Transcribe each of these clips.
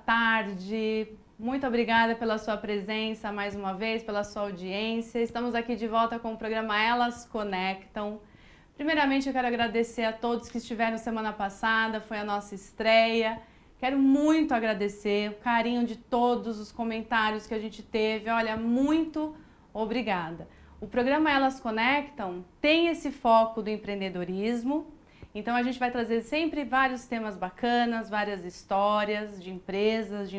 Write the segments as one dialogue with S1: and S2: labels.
S1: tarde. Muito obrigada pela sua presença mais uma vez, pela sua audiência. Estamos aqui de volta com o programa Elas Conectam. Primeiramente, eu quero agradecer a todos que estiveram semana passada, foi a nossa estreia. Quero muito agradecer o carinho de todos, os comentários que a gente teve. Olha, muito obrigada. O programa Elas Conectam tem esse foco do empreendedorismo. Então a gente vai trazer sempre vários temas bacanas, várias histórias de empresas, de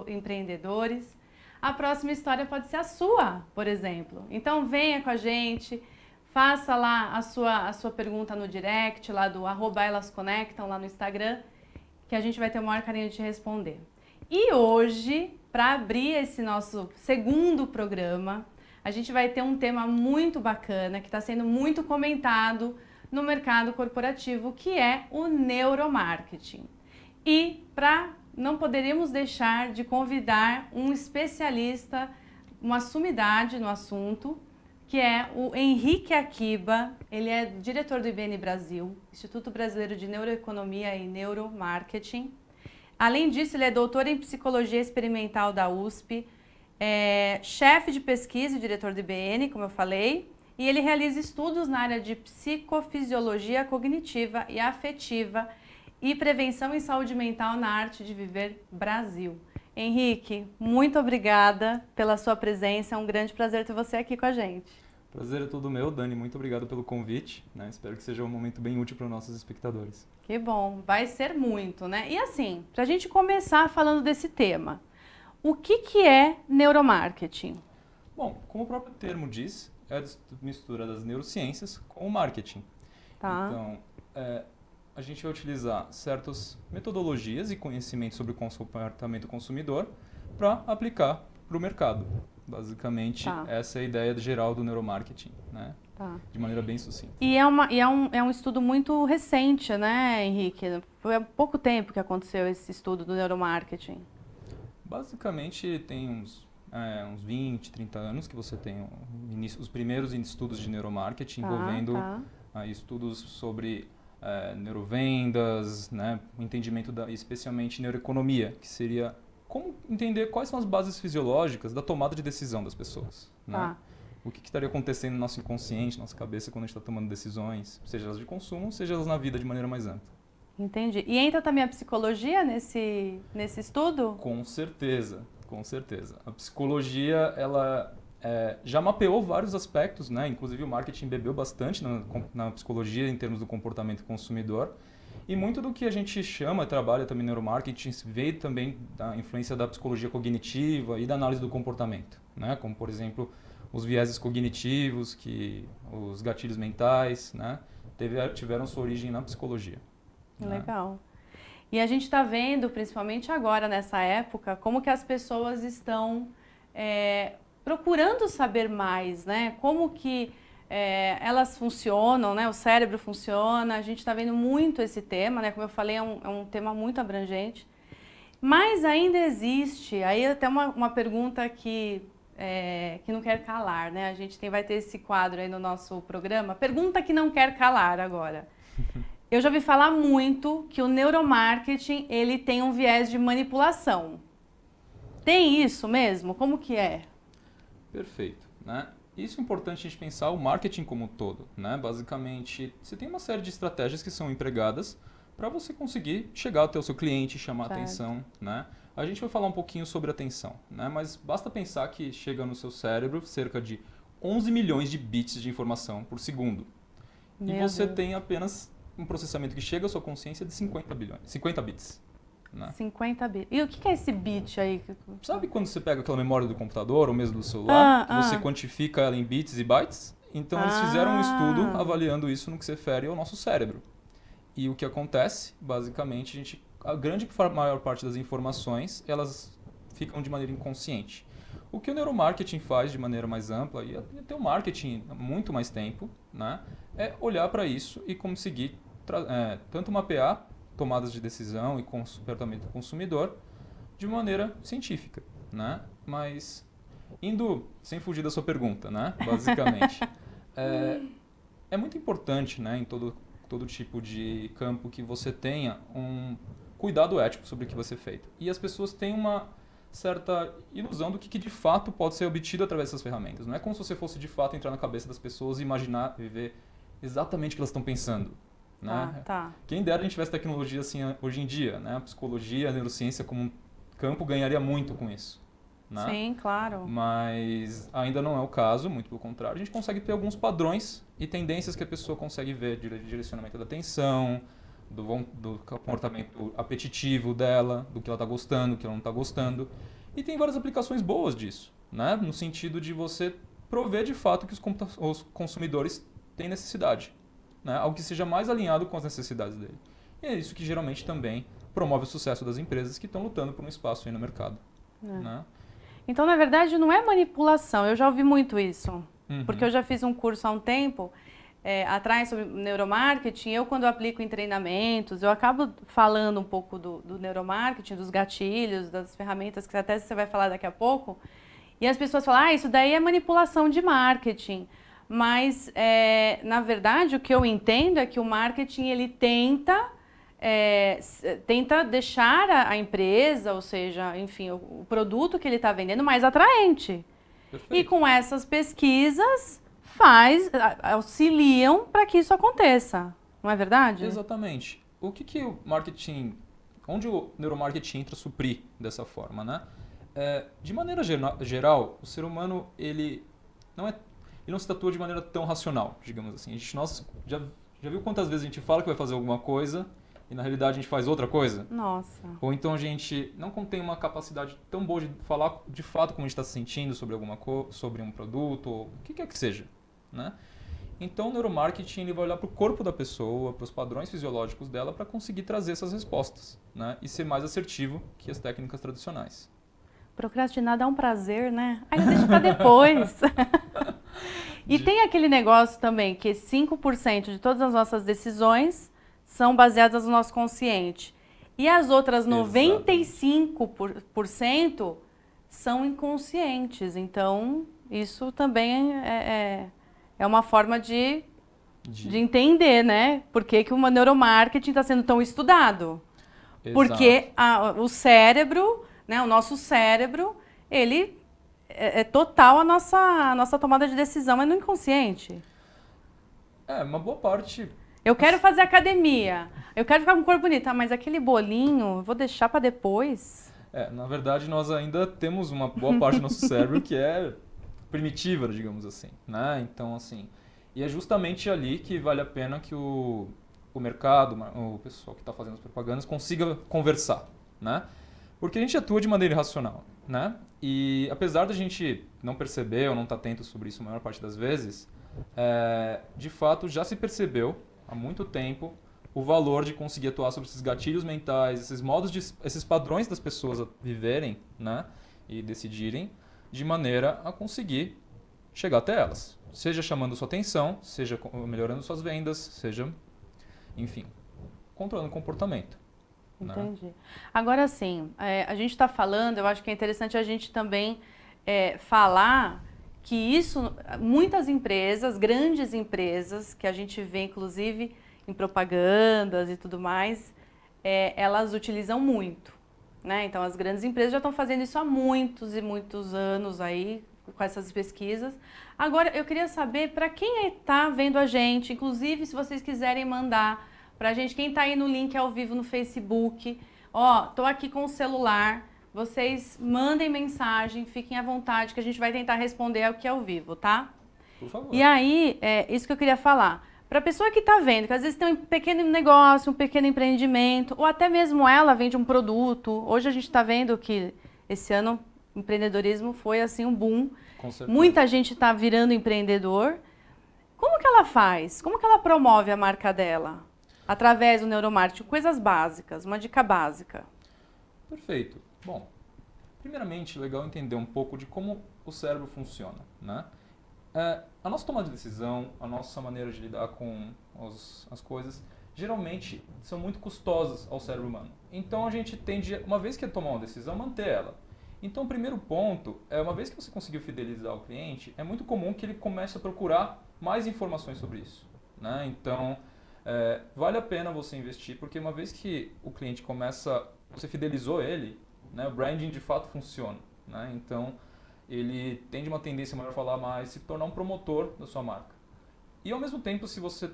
S1: empreendedores. A próxima história pode ser a sua, por exemplo. Então venha com a gente, faça lá a sua pergunta no direct, lá do @elasconectam, lá no Instagram, que a gente vai ter o maior carinho de te responder. E hoje, para abrir esse nosso segundo programa, a gente vai ter um tema muito bacana, que está sendo muito comentado no mercado corporativo, que é o neuromarketing. E não poderíamos deixar de convidar um especialista, uma sumidade no assunto, que é o Henrique Akiba. Ele é diretor do IBN Brasil, Instituto Brasileiro de Neuroeconomia e Neuromarketing. Além disso, ele é doutor em Psicologia Experimental da USP, chefe de pesquisa e diretor do IBN, como eu falei, e ele realiza estudos na área de psicofisiologia cognitiva e afetiva e prevenção em saúde mental na Arte de Viver Brasil. Henrique, muito obrigada pela sua presença, é um grande prazer ter você aqui com a gente.
S2: Prazer é todo meu, Dani, muito obrigado pelo convite, né? Espero que seja um momento bem útil para os nossos espectadores.
S1: Que bom, vai ser muito, né? E assim, para a gente começar falando desse tema, o que é neuromarketing?
S2: Bom, como o próprio termo diz, é a mistura das neurociências com o marketing.
S1: Tá.
S2: Então, a gente vai utilizar certas metodologias e conhecimentos sobre o comportamento consumidor para aplicar para o mercado. Basicamente,
S1: Tá.
S2: essa é a ideia geral do neuromarketing, né?
S1: Tá.
S2: De maneira bem sucinta.
S1: E é um estudo muito recente, né, Henrique? Foi há pouco tempo que aconteceu esse estudo do neuromarketing.
S2: Basicamente, tem uns 20, 30 anos que você tem os primeiros estudos de neuromarketing envolvendo estudos sobre neurovendas, né, o entendimento especialmente neuroeconomia, que seria como entender quais são as bases fisiológicas da tomada de decisão das pessoas. Né? O que estaria acontecendo no nosso inconsciente, nossa cabeça, quando a gente está tomando decisões, seja elas de consumo, seja elas na vida de maneira mais ampla.
S1: Entendi. E entra também a psicologia nesse estudo?
S2: Com certeza, com certeza. A psicologia, ela já mapeou vários aspectos, né? Inclusive o marketing bebeu bastante na psicologia em termos do comportamento consumidor. E muito do que a gente trabalha também no neuromarketing, veio também da influência da psicologia cognitiva e da análise do comportamento, né? Como, por exemplo, os vieses cognitivos, os gatilhos mentais, né? Tiveram sua origem na psicologia.
S1: Legal. Né? E a gente está vendo, principalmente agora, nessa época, como que as pessoas estão procurando saber mais, né? Como que elas funcionam, né? O cérebro funciona. A gente está vendo muito esse tema, né? Como eu falei, é um tema muito abrangente. Mas ainda existe, aí até uma pergunta que não quer calar, né? A gente vai ter esse quadro aí no nosso programa. Pergunta que não quer calar agora. Eu já ouvi falar muito que o neuromarketing, ele tem um viés de manipulação. Tem isso mesmo? Como que é?
S2: Perfeito, né? Isso é importante a gente pensar o marketing como um todo, né? Basicamente, você tem uma série de estratégias que são empregadas para você conseguir chegar até o seu cliente, chamar a atenção, né? A gente vai falar um pouquinho sobre atenção, né? Mas basta pensar que chega no seu cérebro cerca de 11 milhões de bits de informação por segundo. E você tem apenas um processamento que chega à sua consciência de 50 bits. Né?
S1: 50 bits. E o que é esse bit aí?
S2: Sabe quando você pega aquela memória do computador ou mesmo do celular, que você quantifica ela em bits e bytes? Então eles fizeram um estudo avaliando isso no que se refere ao nosso cérebro. E o que acontece, basicamente, a maior parte das informações, elas ficam de maneira inconsciente. O que o neuromarketing faz de maneira mais ampla, e até o marketing há muito mais tempo, né, é olhar para isso e conseguir tanto mapear tomadas de decisão e comportamento do consumidor de maneira científica, né? Mas indo sem fugir da sua pergunta, né? Basicamente, é muito importante, né, em todo tipo de campo que você tenha cuidado ético sobre o que vai ser feito. E as pessoas têm uma certa ilusão do que de fato pode ser obtido através dessas ferramentas. Não é como se você fosse de fato entrar na cabeça das pessoas e imaginar, viver exatamente o que elas estão pensando. Né?
S1: Tá.
S2: Quem dera a gente tivesse tecnologia assim hoje em dia. Né? A psicologia, a neurociência como um campo ganharia muito com isso. Né?
S1: Sim, claro.
S2: Mas ainda não é o caso, muito pelo contrário. A gente consegue ter alguns padrões e tendências que a pessoa consegue ver de direcionamento da atenção, do comportamento apetitivo dela, do que ela está gostando, do que ela não está gostando. E tem várias aplicações boas disso, né? No sentido de você prover de fato que os consumidores têm necessidade, né? Algo que seja mais alinhado com as necessidades dele. E é isso que geralmente também promove o sucesso das empresas que estão lutando por um espaço aí no mercado. Né?
S1: Então, na verdade, não é manipulação. Eu já ouvi muito isso. Porque eu já fiz um curso há um tempo atrás sobre neuromarketing. Eu, quando aplico em treinamentos, eu acabo falando um pouco do neuromarketing, dos gatilhos, das ferramentas que até você vai falar daqui a pouco. E as pessoas falam, isso daí é manipulação de marketing. Mas, na verdade, o que eu entendo é que o marketing, ele tenta deixar a empresa, ou seja, enfim, o produto que ele está vendendo mais atraente.
S2: Perfeito.
S1: E com essas pesquisas auxiliam para que isso aconteça. Não é verdade?
S2: Exatamente. O que o marketing, onde o neuromarketing entra a suprir dessa forma, né? De maneira geral, o ser humano ele não se tatua de maneira tão racional, digamos assim. Nós já viu quantas vezes a gente fala que vai fazer alguma coisa e na realidade a gente faz outra coisa?
S1: Nossa.
S2: Ou então a gente não tem uma capacidade tão boa de falar de fato como a gente está se sentindo sobre sobre um produto, ou o que quer que seja. Né? Então o neuromarketing ele vai olhar para o corpo da pessoa, para os padrões fisiológicos dela para conseguir trazer essas respostas, né? E ser mais assertivo que as técnicas tradicionais.
S1: Procrastinar dá um prazer, né? Aí deixa para depois. E tem aquele negócio também que 5% de todas as nossas decisões são baseadas no nosso consciente. E as outras 95% são inconscientes. Então, isso também é uma forma de entender, né? Por que o neuromarketing está sendo tão estudado. Exato. Porque o cérebro, né, o nosso cérebro, ele é total a nossa tomada de decisão, é no inconsciente.
S2: Uma boa parte...
S1: Eu quero fazer academia, eu quero ficar com um corpo bonito, mas aquele bolinho eu vou deixar para depois.
S2: Na verdade, nós ainda temos uma boa parte do nosso cérebro que é primitiva, digamos assim, né? Então, assim, e é justamente ali que vale a pena que o mercado, o pessoal que está fazendo as propagandas consiga conversar, né? Porque a gente atua de maneira irracional, né? E apesar da gente não perceber ou não estar atento sobre isso a maior parte das vezes, de fato já se percebeu há muito tempo o valor de conseguir atuar sobre esses gatilhos mentais, esses padrões das pessoas a viverem, né? E decidirem de maneira a conseguir chegar até elas. Seja chamando sua atenção, seja melhorando suas vendas, seja, enfim, controlando o comportamento.
S1: Entendi. Né? Agora sim, a gente está falando, eu acho que é interessante a gente também falar que isso, muitas empresas, grandes empresas, que a gente vê inclusive em propagandas e tudo mais, elas utilizam muito. Né? Então, as grandes empresas já estão fazendo isso há muitos e muitos anos aí, com essas pesquisas. Agora, eu queria saber, para quem está vendo a gente, inclusive se vocês quiserem mandar para a gente, quem está aí no link ao vivo no Facebook, estou aqui com o celular, vocês mandem mensagem, fiquem à vontade, que a gente vai tentar responder aqui ao vivo, tá?
S2: Por favor.
S1: E aí, isso que eu queria falar. Para a pessoa que está vendo, que às vezes tem um pequeno negócio, um pequeno empreendimento, ou até mesmo ela vende um produto. Hoje a gente está vendo que esse ano o empreendedorismo foi assim um boom.
S2: Com certeza.
S1: Muita gente está virando empreendedor. Como que ela faz? Como que ela promove a marca dela? Através do neuromarketing, coisas básicas, uma dica básica.
S2: Perfeito. Bom, primeiramente, legal entender um pouco de como o cérebro funciona, né? A nossa tomada de decisão, a nossa maneira de lidar com as coisas, geralmente são muito custosas ao cérebro humano. Então a gente tende, uma vez que tomar uma decisão, manter ela. Então o primeiro ponto é, uma vez que você conseguiu fidelizar o cliente, é muito comum que ele comece a procurar mais informações sobre isso. Né? Então, vale a pena você investir, porque uma vez que o cliente você fidelizou ele, né, o branding de fato funciona, né? Então ele tem uma tendência maior a falar mais, se tornar um promotor da sua marca. E ao mesmo tempo, se você...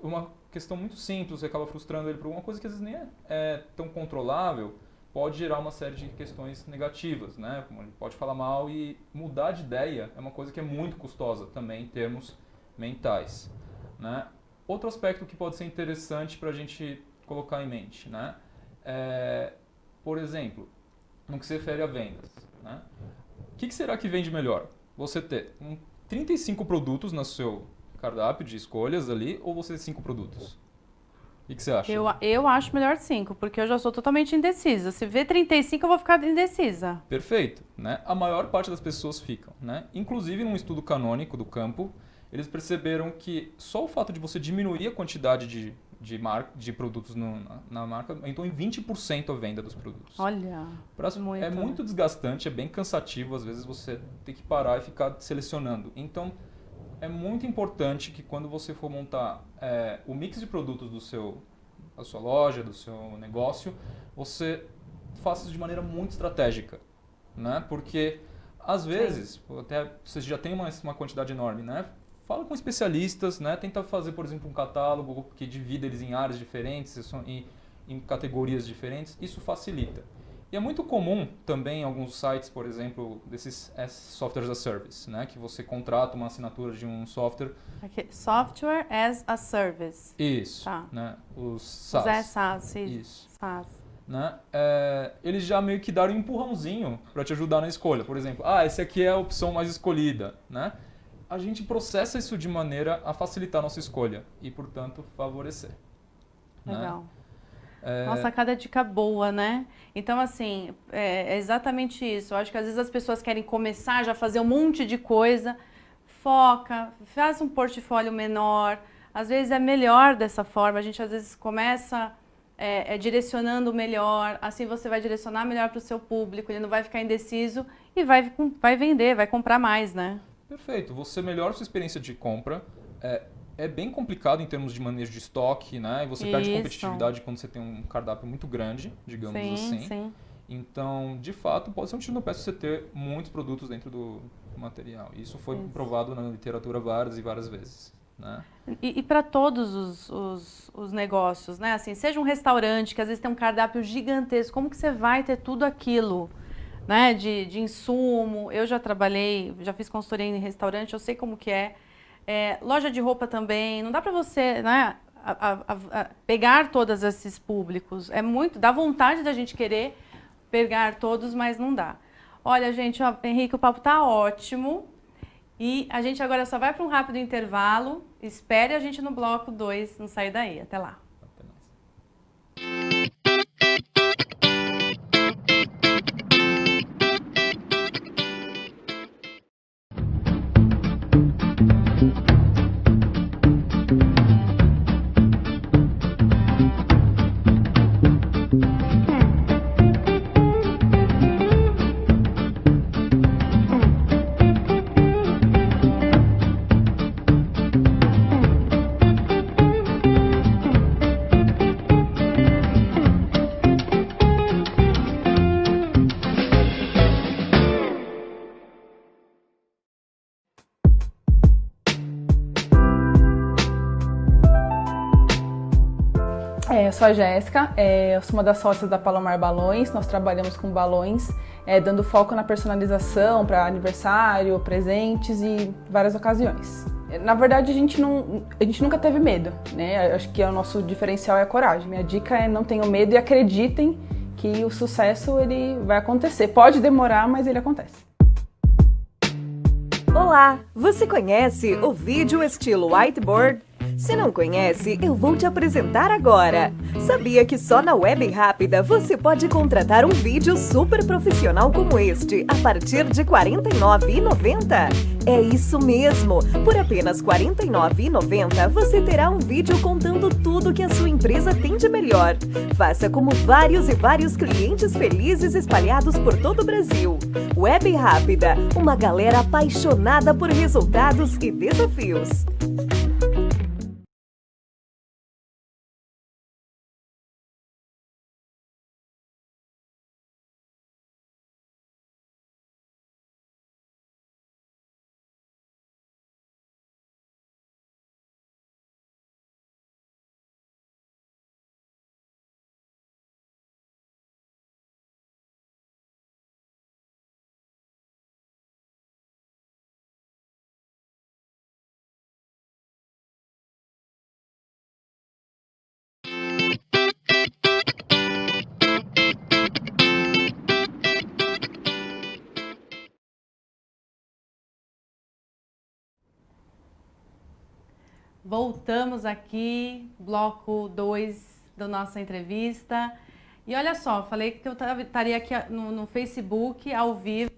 S2: Uma questão muito simples, você acaba frustrando ele por alguma coisa que às vezes nem é tão controlável, pode gerar uma série de questões negativas, né? Como ele pode falar mal, e mudar de ideia é uma coisa que é muito custosa também em termos mentais, né? Outro aspecto que pode ser interessante para a gente colocar em mente, né? Por exemplo, no que se refere a vendas, né? O que será que vende melhor? Você ter 35 produtos no seu cardápio de escolhas ali, ou você ter 5 produtos? O que você acha?
S1: Eu acho melhor 5, porque eu já sou totalmente indecisa. Se vê 35, eu vou ficar indecisa.
S2: Perfeito, né? A maior parte das pessoas ficam, né? Inclusive, num estudo canônico do campo, eles perceberam que só o fato de você diminuir a quantidade de produtos na marca aumentou em 20% a venda dos produtos.
S1: Olha,
S2: é muito desgastante, é bem cansativo, às vezes você tem que parar e ficar selecionando. Então, é muito importante que quando você for montar o mix de produtos da sua loja, do seu negócio, você faça isso de maneira muito estratégica, né? Porque, às vezes, até você já tem uma quantidade enorme, né? Fala com especialistas, né? Tenta fazer, por exemplo, um catálogo que divida eles em áreas diferentes e em categorias diferentes. Isso facilita. E é muito comum também em alguns sites, por exemplo, desses softwares as a service, né? Que você contrata uma assinatura de um software.
S1: Software as a service.
S2: Isso.
S1: Tá.
S2: Né? Os SaaS.
S1: Os SaaS.
S2: Isso.
S1: SaaS.
S2: Né? Eles já meio que deram um empurrãozinho para te ajudar na escolha. Por exemplo, esse aqui é a opção mais escolhida, né? A gente processa isso de maneira a facilitar a nossa escolha e, portanto, favorecer.
S1: Legal.
S2: Né?
S1: Nossa, cada dica boa, né? Então, assim, é exatamente isso. Eu acho que às vezes as pessoas querem começar já a fazer um monte de coisa. Foca, faz um portfólio menor. Às vezes é melhor dessa forma. A gente às vezes começa direcionando melhor. Assim você vai direcionar melhor para o seu público. Ele não vai ficar indeciso e vai vender, vai comprar mais, né?
S2: Perfeito. Você melhora a sua experiência de compra. É bem complicado em termos de manejo de estoque, né? E você perde competitividade quando você tem um cardápio muito grande, digamos assim.
S1: Sim.
S2: Então, de fato, pode ser um tiro no pé se você ter muitos produtos dentro do material. Isso foi provado na literatura várias e várias vezes, né?
S1: E para todos os negócios, né? Assim, seja um restaurante que às vezes tem um cardápio gigantesco, como que você vai ter tudo aquilo, né? De insumo. Eu já já fiz consultoria em restaurante, eu sei como que é. Loja de roupa também, não dá para você, né, pegar todos esses públicos. Dá vontade da gente querer pegar todos, mas não dá. Olha, gente, Henrique, o papo tá ótimo. E a gente agora só vai para um rápido intervalo. Espere a gente no bloco 2, não sair daí. Até lá.
S2: Até mais.
S3: Eu sou a Jéssica, eu sou uma das sócias da Palomar Balões. Nós trabalhamos com balões, dando foco na personalização para aniversário, presentes e várias ocasiões. Na verdade, a gente nunca teve medo, né? Acho que o nosso diferencial é a coragem. Minha dica é não tenham medo e acreditem que o sucesso ele vai acontecer. Pode demorar, mas ele acontece.
S4: Olá! Você conhece o vídeo estilo whiteboard? Se não conhece, eu vou te apresentar agora. Sabia que só na Web Rápida você pode contratar um vídeo super profissional como este a partir de R$ 49,90? É isso mesmo! Por apenas R$ 49,90 você terá um vídeo contando tudo que a sua empresa tem de melhor. Faça como vários e vários clientes felizes espalhados por todo o Brasil. Web Rápida, uma galera apaixonada por resultados e desafios.
S1: Voltamos aqui, bloco 2 da nossa entrevista. E olha só, falei que eu estaria aqui no Facebook, ao vivo,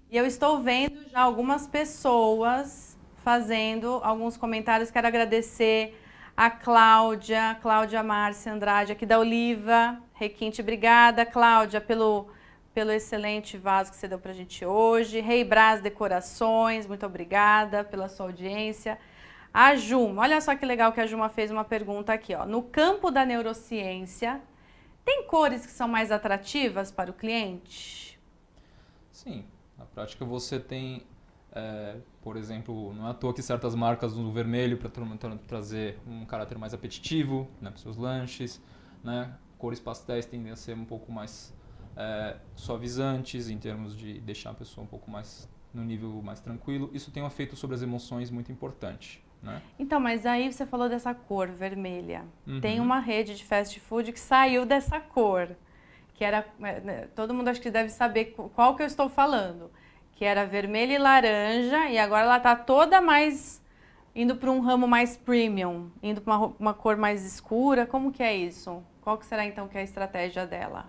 S1: e eu estou vendo já algumas pessoas fazendo alguns comentários. Quero agradecer a Cláudia Márcia Andrade, aqui da Oliva Requinte. Obrigada, Cláudia, pelo excelente vaso que você deu pra gente hoje. Rei Brás Decorações, muito obrigada pela sua audiência. A Juma, olha só que legal que a Juma fez uma pergunta aqui, ó. No campo da neurociência, tem cores que são mais atrativas para o cliente?
S2: Sim, na prática você tem, por exemplo, não é à toa que certas marcas usam o vermelho para trazer um caráter mais apetitivo, né, para os seus lanches, né? Cores pastéis tendem a ser um pouco mais suavizantes em termos de deixar a pessoa um pouco mais no nível mais tranquilo. Isso tem um efeito sobre as emoções muito importante. Né?
S1: Então, mas aí você falou dessa cor vermelha.
S2: Uhum.
S1: Tem uma rede de fast food que saiu dessa cor, que era, todo mundo acho que deve saber qual que eu estou falando, que era vermelha e laranja, e agora ela está toda mais indo para um ramo mais premium, indo para uma cor mais escura. Como que é isso? Qual que será então que é a estratégia dela?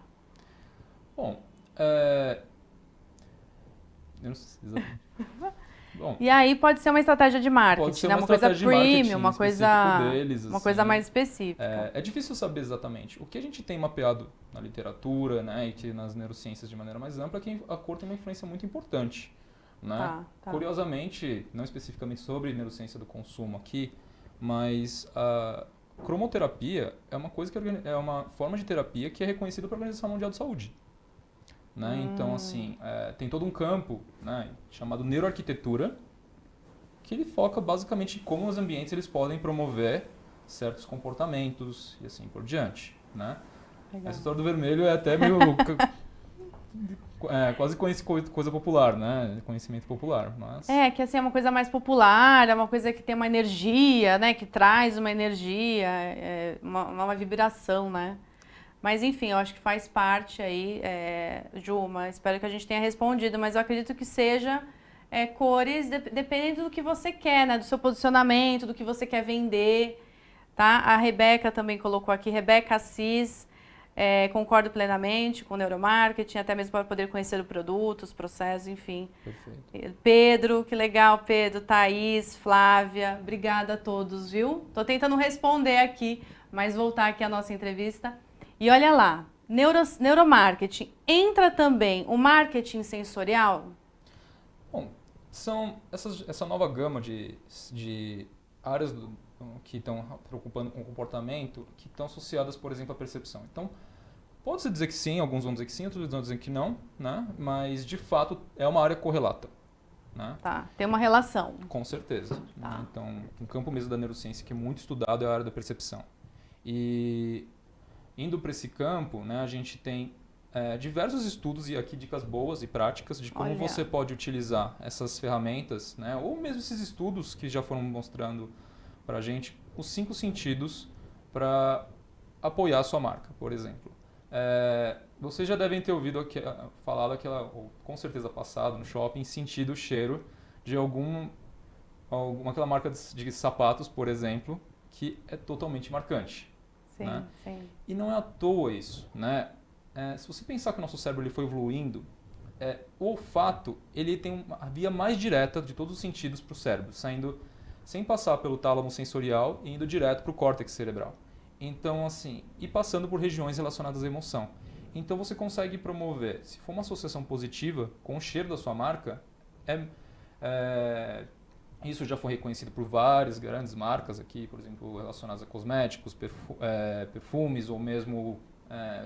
S2: Bom, eu não sei exatamente. Bom,
S1: e aí pode ser uma estratégia de marketing, né? Uma coisa premium, uma coisa mais específica.
S2: É difícil saber exatamente. O que a gente tem mapeado na literatura, né, e que nas neurociências de maneira mais ampla, é que a cor tem uma influência muito importante. Né?
S1: Tá.
S2: Curiosamente, não especificamente sobre neurociência do consumo aqui, mas a cromoterapia é uma coisa que é uma forma de terapia que é reconhecida pela Organização Mundial de Saúde. Né? Então, assim, tem todo um campo, né, chamado neuroarquitetura, que ele foca basicamente em como os ambientes eles podem promover certos comportamentos e assim por diante. Né? Essa história do vermelho é até meio quase coisa popular, né? Conhecimento popular. Mas...
S1: que assim, é uma coisa mais popular, é uma coisa que tem uma energia, né? Que traz uma energia, uma vibração, né? Mas, enfim, eu acho que faz parte aí, Juma, espero que a gente tenha respondido, mas eu acredito que seja cores, dependendo do que você quer, né? Do seu posicionamento, do que você quer vender, tá? A Rebeca também colocou aqui, Rebeca Assis, concordo plenamente com o neuromarketing, até mesmo para poder conhecer o produto, os processos, enfim.
S2: Perfeito.
S1: Pedro, que legal, Pedro, Thaís, Flávia, obrigada a todos, viu? Tô tentando responder aqui, mas voltar aqui à nossa entrevista. E olha lá, neuromarketing, entra também o marketing sensorial?
S2: Bom, são essa nova gama de áreas que estão preocupando com o comportamento, que estão associadas, por exemplo, à percepção. Então, pode-se dizer que sim, alguns vão dizer que sim, outros vão dizer que não, né? Mas, de fato, é uma área correlata. Né?
S1: Tá, tem uma relação.
S2: Com certeza.
S1: Tá.
S2: Né? Então, um campo mesmo da neurociência que é muito estudado é a área da percepção. E... indo para esse campo, né, a gente tem diversos estudos e aqui dicas boas e práticas de como você pode utilizar essas ferramentas, né, ou mesmo esses estudos que já foram mostrando para a gente os 5 sentidos para apoiar a sua marca, por exemplo. Vocês já devem ter ouvido falado ou com certeza passado no shopping, sentido o cheiro de aquela marca de sapatos, por exemplo, que é totalmente marcante.
S1: Sim,
S2: né?
S1: sim.
S2: E não é à toa isso, né? Se você pensar que o nosso cérebro ele foi evoluindo, o olfato ele tem uma via mais direta de todos os sentidos para o cérebro, saindo sem passar pelo tálamo sensorial e indo direto para o córtex cerebral. Então, assim, e passando por regiões relacionadas à emoção. Então, você consegue promover, se for uma associação positiva com o cheiro da sua marca, isso já foi reconhecido por várias grandes marcas aqui, por exemplo, relacionadas a cosméticos, perfumes ou mesmo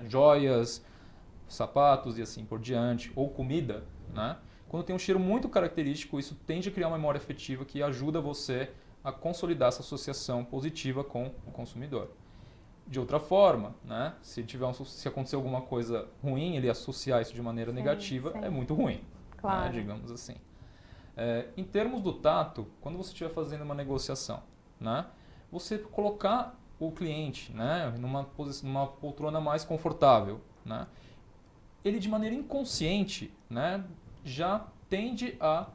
S2: joias, sapatos e assim por diante, ou comida, né? Quando tem um cheiro muito característico, isso tende a criar uma memória afetiva que ajuda você a consolidar essa associação positiva com o consumidor. De outra forma, né? Se acontecer alguma coisa ruim, ele associar isso de maneira negativa, é muito ruim,
S1: claro.
S2: Né? Digamos assim. Em termos do tato, quando você estiver fazendo uma negociação, né, você colocar o cliente, né, numa poltrona mais confortável, né, ele de maneira inconsciente, né, já tende a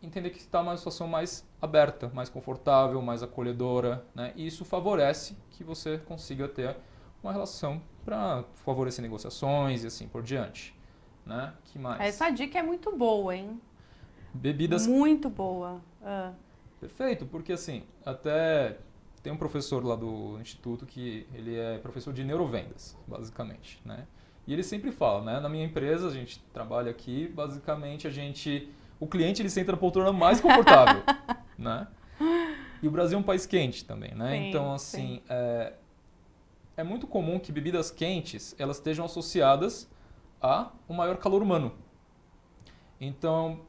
S2: entender que está numa situação mais aberta, mais confortável, mais acolhedora, né? E isso favorece que você consiga ter uma relação para favorecer negociações e assim por diante, né? Que mais?
S1: Essa dica é muito boa, hein?
S2: Bebidas...
S1: Muito boa.
S2: Perfeito, porque assim, até tem um professor lá do Instituto que ele é professor de neurovendas, basicamente, né? E ele sempre fala, né? Na minha empresa, a gente trabalha aqui, basicamente o cliente ele senta na poltrona mais confortável, né? E o Brasil é um país quente também, né?
S1: Sim,
S2: então, assim, é muito comum que bebidas quentes, elas estejam associadas a um maior calor humano. Então,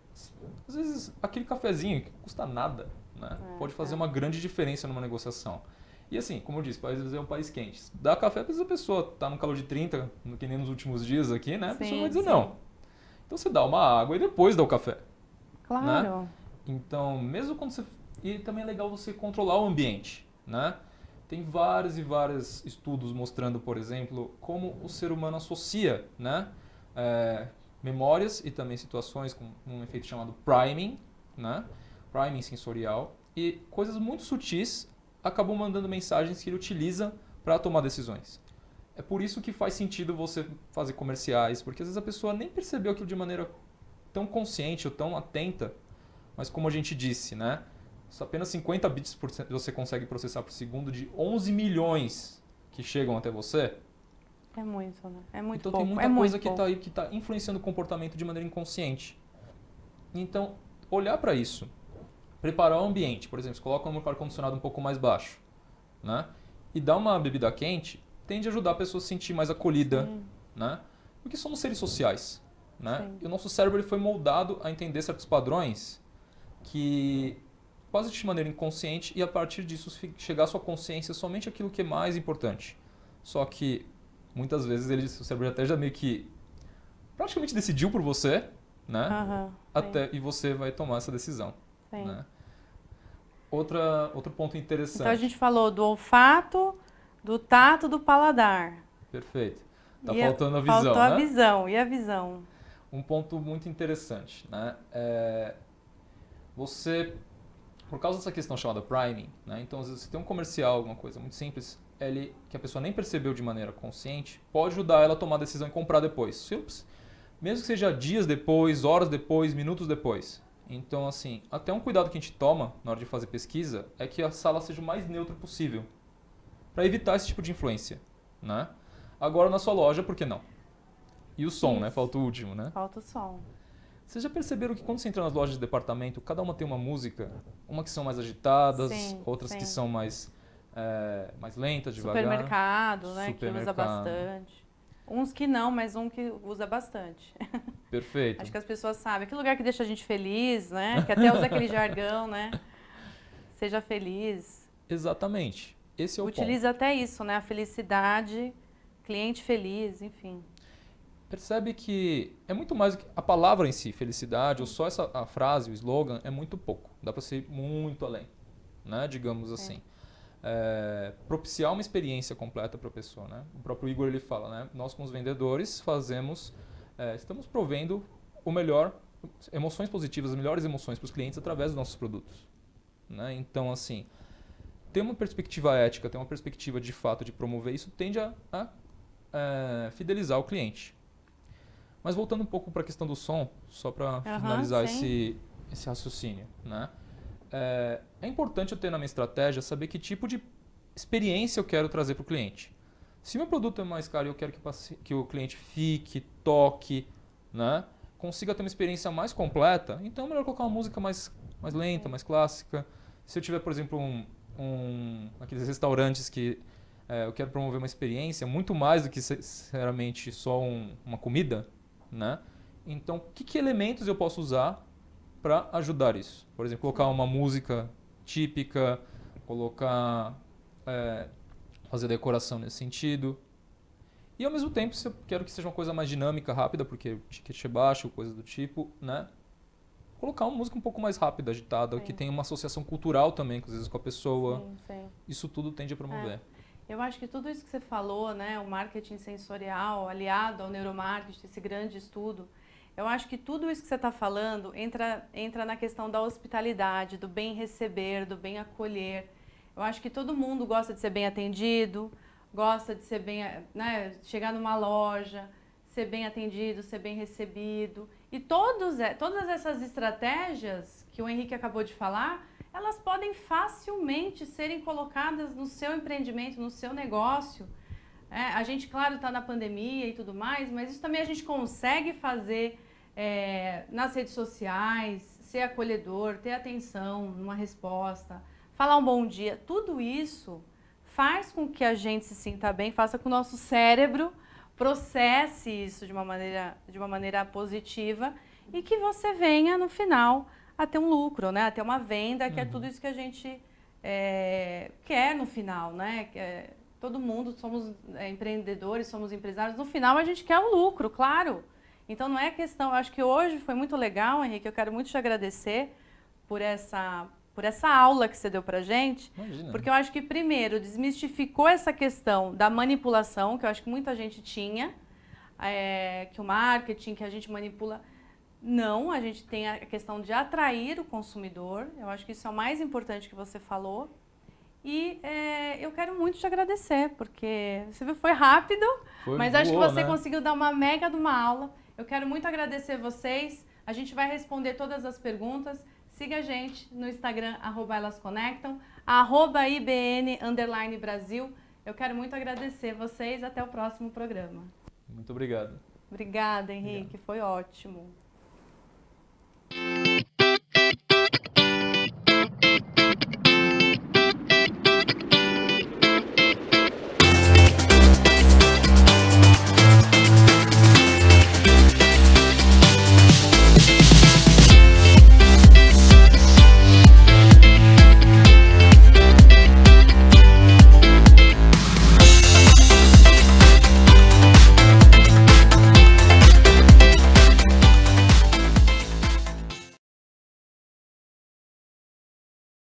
S2: às vezes, aquele cafezinho que custa nada, né? Pode fazer uma grande diferença numa negociação. E assim, como eu disse, o país é um país quente. Dá café, às vezes a pessoa está no calor de 30, que nem nos últimos dias aqui, né? A pessoa vai dizer não. Então você dá uma água e depois dá o café.
S1: Claro.
S2: Né? Então, mesmo quando você... E também é legal você controlar o ambiente, né? Tem vários e vários estudos mostrando, por exemplo, como o ser humano associa, né? Memórias e também situações com um efeito chamado priming, né? Priming sensorial. E coisas muito sutis acabam mandando mensagens que ele utiliza para tomar decisões. É por isso que faz sentido você fazer comerciais, porque às vezes a pessoa nem percebeu aquilo de maneira tão consciente ou tão atenta, mas como a gente disse, né? Apenas 50 bits você consegue processar por segundo de 11 milhões que chegam até você.
S1: É muito, né? É muito
S2: então
S1: pouco.
S2: Tem muita coisa que está aí que está influenciando o comportamento de maneira inconsciente. Então, olhar para isso, preparar o ambiente, por exemplo, você coloca um ar-condicionado um pouco mais baixo, né? E dá uma bebida quente, tende a ajudar a pessoa a se sentir mais acolhida, né? Porque somos seres sociais, né? E o nosso cérebro ele foi moldado a entender certos padrões que quase de maneira inconsciente e a partir disso chegar à sua consciência somente aquilo que é mais importante. Só que muitas vezes o cérebro até já meio que praticamente decidiu por você, né? E você vai tomar essa decisão. Né? Outro ponto interessante.
S1: Então a gente falou do olfato, do tato, do paladar.
S2: Perfeito. Tá faltando a visão,
S1: faltou a visão. E a visão?
S2: Um ponto muito interessante, né? Você, por causa dessa questão chamada priming, né? Então às vezes você tem um comercial, alguma coisa muito simples, que a pessoa nem percebeu de maneira consciente, pode ajudar ela a tomar a decisão e comprar depois. Mesmo que seja dias depois, horas depois, minutos depois. Então, assim, até um cuidado que a gente toma na hora de fazer pesquisa é que a sala seja o mais neutra possível, para evitar esse tipo de influência, né? Agora na sua loja, por que não? E o som, né? Falta o último, né?
S1: Falta o som.
S2: Vocês já perceberam que quando você entra nas lojas de departamento, cada uma tem uma música, uma que são mais agitadas, outras que são mais lentas, devagar.
S1: Supermercado, né? Que usa bastante. Uns que não, mas um que usa bastante.
S2: Perfeito.
S1: Acho que as pessoas sabem. Que lugar que deixa a gente feliz, né? Que até usa aquele jargão, né? Seja feliz.
S2: Exatamente. Esse é o ponto.
S1: Utiliza até isso, né? A felicidade, cliente feliz, enfim.
S2: Percebe que é muito mais do que a palavra em si, felicidade, ou só a frase, o slogan, é muito pouco. Dá para ser ir muito além, né? Digamos assim. Propiciar uma experiência completa para a pessoa, né? O próprio Igor ele fala, né? Nós com os vendedores estamos provendo emoções positivas, as melhores emoções para os clientes através dos nossos produtos, né? Então assim, ter uma perspectiva ética, ter uma perspectiva de fato de promover isso tende a fidelizar o cliente. Mas voltando um pouco para a questão do som, só para finalizar esse raciocínio, né? É importante eu ter na minha estratégia saber que tipo de experiência eu quero trazer para o cliente. Se meu produto é mais caro e eu quero que o cliente fique, toque, né, consiga ter uma experiência mais completa, então é melhor colocar uma música mais lenta, mais clássica. Se eu tiver, por exemplo, aqueles restaurantes que eu quero promover uma experiência muito mais do que, sinceramente, só uma comida, né? Então, que elementos eu posso usar para ajudar isso? Por exemplo, colocar uma música típica, fazer decoração nesse sentido. E ao mesmo tempo, se eu quero que seja uma coisa mais dinâmica, rápida, porque o ticket é baixo, coisa do tipo, né? Colocar uma música um pouco mais rápida, agitada, que tenha uma associação cultural também, às vezes, com a pessoa.
S1: Sim.
S2: Isso tudo tende a promover.
S1: Eu acho que tudo isso que você falou, né, o marketing sensorial aliado ao neuromarketing, esse grande estudo, Eu acho que tudo isso que você está falando entra na questão da hospitalidade, do bem receber, do bem acolher. Eu acho que todo mundo gosta de ser bem atendido, gosta de ser bem, né, chegar numa loja, ser bem atendido, ser bem recebido. E todas essas estratégias que o Henrique acabou de falar, elas podem facilmente serem colocadas no seu empreendimento, no seu negócio. A gente, claro, está na pandemia e tudo mais, mas isso também a gente consegue fazer nas redes sociais, ser acolhedor, ter atenção numa resposta, falar um bom dia. Tudo isso faz com que a gente se sinta bem, faça com que o nosso cérebro processe isso de uma maneira positiva e que você venha, no final, a ter um lucro, né? A ter uma venda, que é tudo isso que a gente quer no final, né? Todo mundo somos empreendedores, somos empresários. No final, a gente quer o lucro, claro. Então, não é questão... Eu acho que hoje foi muito legal, Henrique. Eu quero muito te agradecer por essa aula que você deu pra gente.
S2: Imagina.
S1: Porque eu acho que, primeiro, desmistificou essa questão da manipulação, que eu acho que muita gente tinha, que o marketing, que a gente manipula... Não, a gente tem a questão de atrair o consumidor. Eu acho que isso é o mais importante que você falou. E eu quero muito te agradecer, porque você viu, foi rápido, mas acho que você conseguiu dar uma mega de uma aula. Eu quero muito agradecer vocês. A gente vai responder todas as perguntas. Siga a gente no Instagram, @elasconectam, @IBN_Brasil. Eu quero muito agradecer vocês. Até o próximo programa.
S2: Muito obrigado.
S1: Obrigada, Henrique. Foi ótimo.